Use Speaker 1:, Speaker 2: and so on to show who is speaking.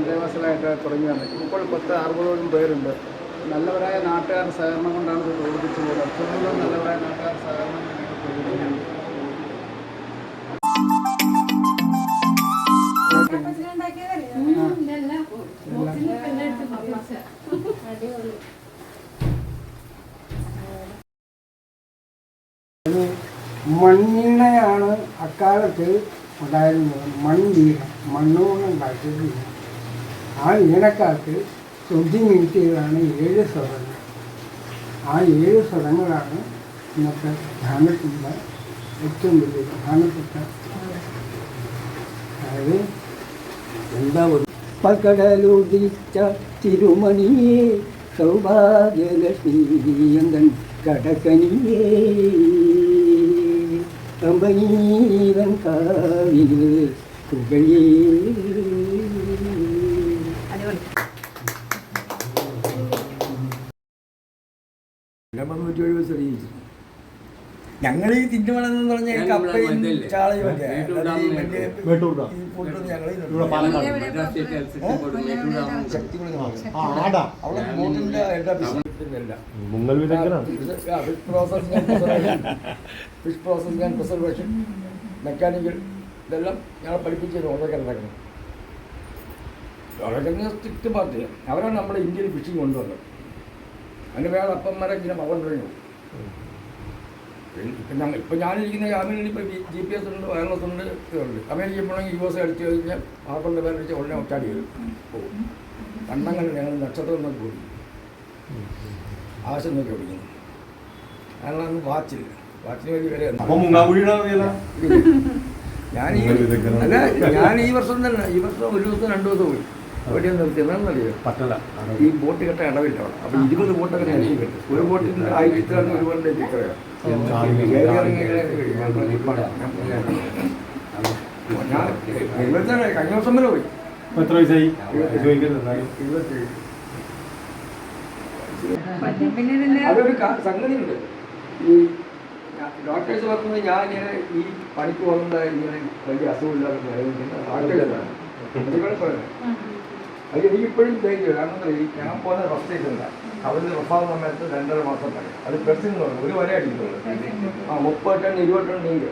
Speaker 1: അന്തേവാസികളായിട്ട് തുടങ്ങിയാണ്. ഇപ്പോൾ 10-60 പേരുണ്ട്. നല്ലവരായ നാട്ടുകാരുടെ സഹകരണം കൊണ്ടാണ് ഇത് പ്രവർത്തിച്ചു പോകുന്നത്. അത്രത്തോളം നല്ലവരായ നാട്ടുകാരുടെ സഹകരണം
Speaker 2: മണ്ണെണ്ണയാണ് അക്കാലത്ത് ഉണ്ടായിരുന്നത്. മൺവീണ മണ്ണുകൊണ്ട് ഉണ്ടാക്കിയത്. ആ ഈണക്കാലത്ത് 20 മിനിറ്റുകളാണ് 7 സ്വരങ്ങൾ. ആ 7 സ്വരങ്ങളാണ് ഇന്നത്തെ ധ്യാനത്തിൻ്റെ ഏറ്റവും വലിയ പ്രധാനപ്പെട്ട. അതായത് എന്താ പകടലുദിച്ച തിരുമണിയേ സൗഭാഗ്യലക്ഷ്മി എന്തൻ കടക്കനിയേ അമ്പനീരൻ കാവിൽ പുകഴേ.
Speaker 3: ഞങ്ങൾ ഈ തിന്നുമണെന്ന് പറഞ്ഞ കപ്പയും ചാളയും ഒക്കെ fish processing and preservation, mechanical, ഇതെല്ലാം ഞങ്ങളെ പഠിപ്പിച്ചത് ഓർഡർ ഉണ്ടാക്കണം. വളരെ സ്ട്രിക്റ്റ് പാർട്ടിയാണ്. അവരാണ് നമ്മുടെ ഇന്ത്യയിൽ ഫിഷിങ് കൊണ്ടുവന്നത്. അതിന് വേറെ അപ്പന്മാരെ ഇങ്ങനെ പവർ കഴിഞ്ഞു. ഇപ്പം ഞാനിരിക്കുന്ന ക്യാബിനിൽ ഇപ്പോൾ GPS ഉണ്ട്, വയർലെസ് ഉണ്ട്, ഇതുണ്ട്. അമേരിക്ക പോകണമെങ്കിൽ US അടിച്ചു കഴിഞ്ഞാൽ ആർക്കൊണ്ട പേരടിച്ച് ഉടനെ ഒച്ചാടി വരും പോകും. കണ്ണങ്ങനെ ഞങ്ങൾ നക്ഷത്രം നോക്കി ഓടി, ആവശ്യം നോക്കി ഓടിക്കുന്നു. കാരണം അന്ന് വാച്ചിന് വലിയ വില. ഞാൻ ഈ വർഷം തന്നെ, ഈ വർഷം 1 ദിവസം 2 ദിവസം പോയി. അവിടെ നിർത്തി എന്നാന്നറിയോ, ഈ ബോട്ട് കെട്ട ഇടവില്ല അവിടെ. അപ്പം 20 ബോട്ടൊക്കെ ഞാൻ കെട്ടും. ഒരു ബോട്ടിൻ്റെ 1000 ഒരു ബോട്ടിൻ്റെ ചിക്കറയാണ്. കഴിഞ്ഞ വർഷം വരെ പോയി. അതൊരു സംഗതിയുണ്ട്. ഈ ഡോക്ടേഴ്സ് പറഞ്ഞത് ഞാൻ ഇങ്ങനെ ഈ പണിക്ക് പോകുന്നത് ഇങ്ങനെ വലിയ അസുഖമില്ലാതെ ഡോക്ടേഴ്സാണ്. അത് എനിക്കിപ്പോഴും ധൈര്യം. കാരണം ഞാൻ പോകുന്ന ഫസ്റ്റ് ഇല്ല. അവിടുന്ന് പ്രഭാവം സമയത്ത് 2.5 മാസം വരെ അത് പ്രസിന്ന് പറഞ്ഞു. ഒരു വരെ അടിക്കുന്നുള്ളൂ. 30 ടൺ 20 ടൺ നീര്.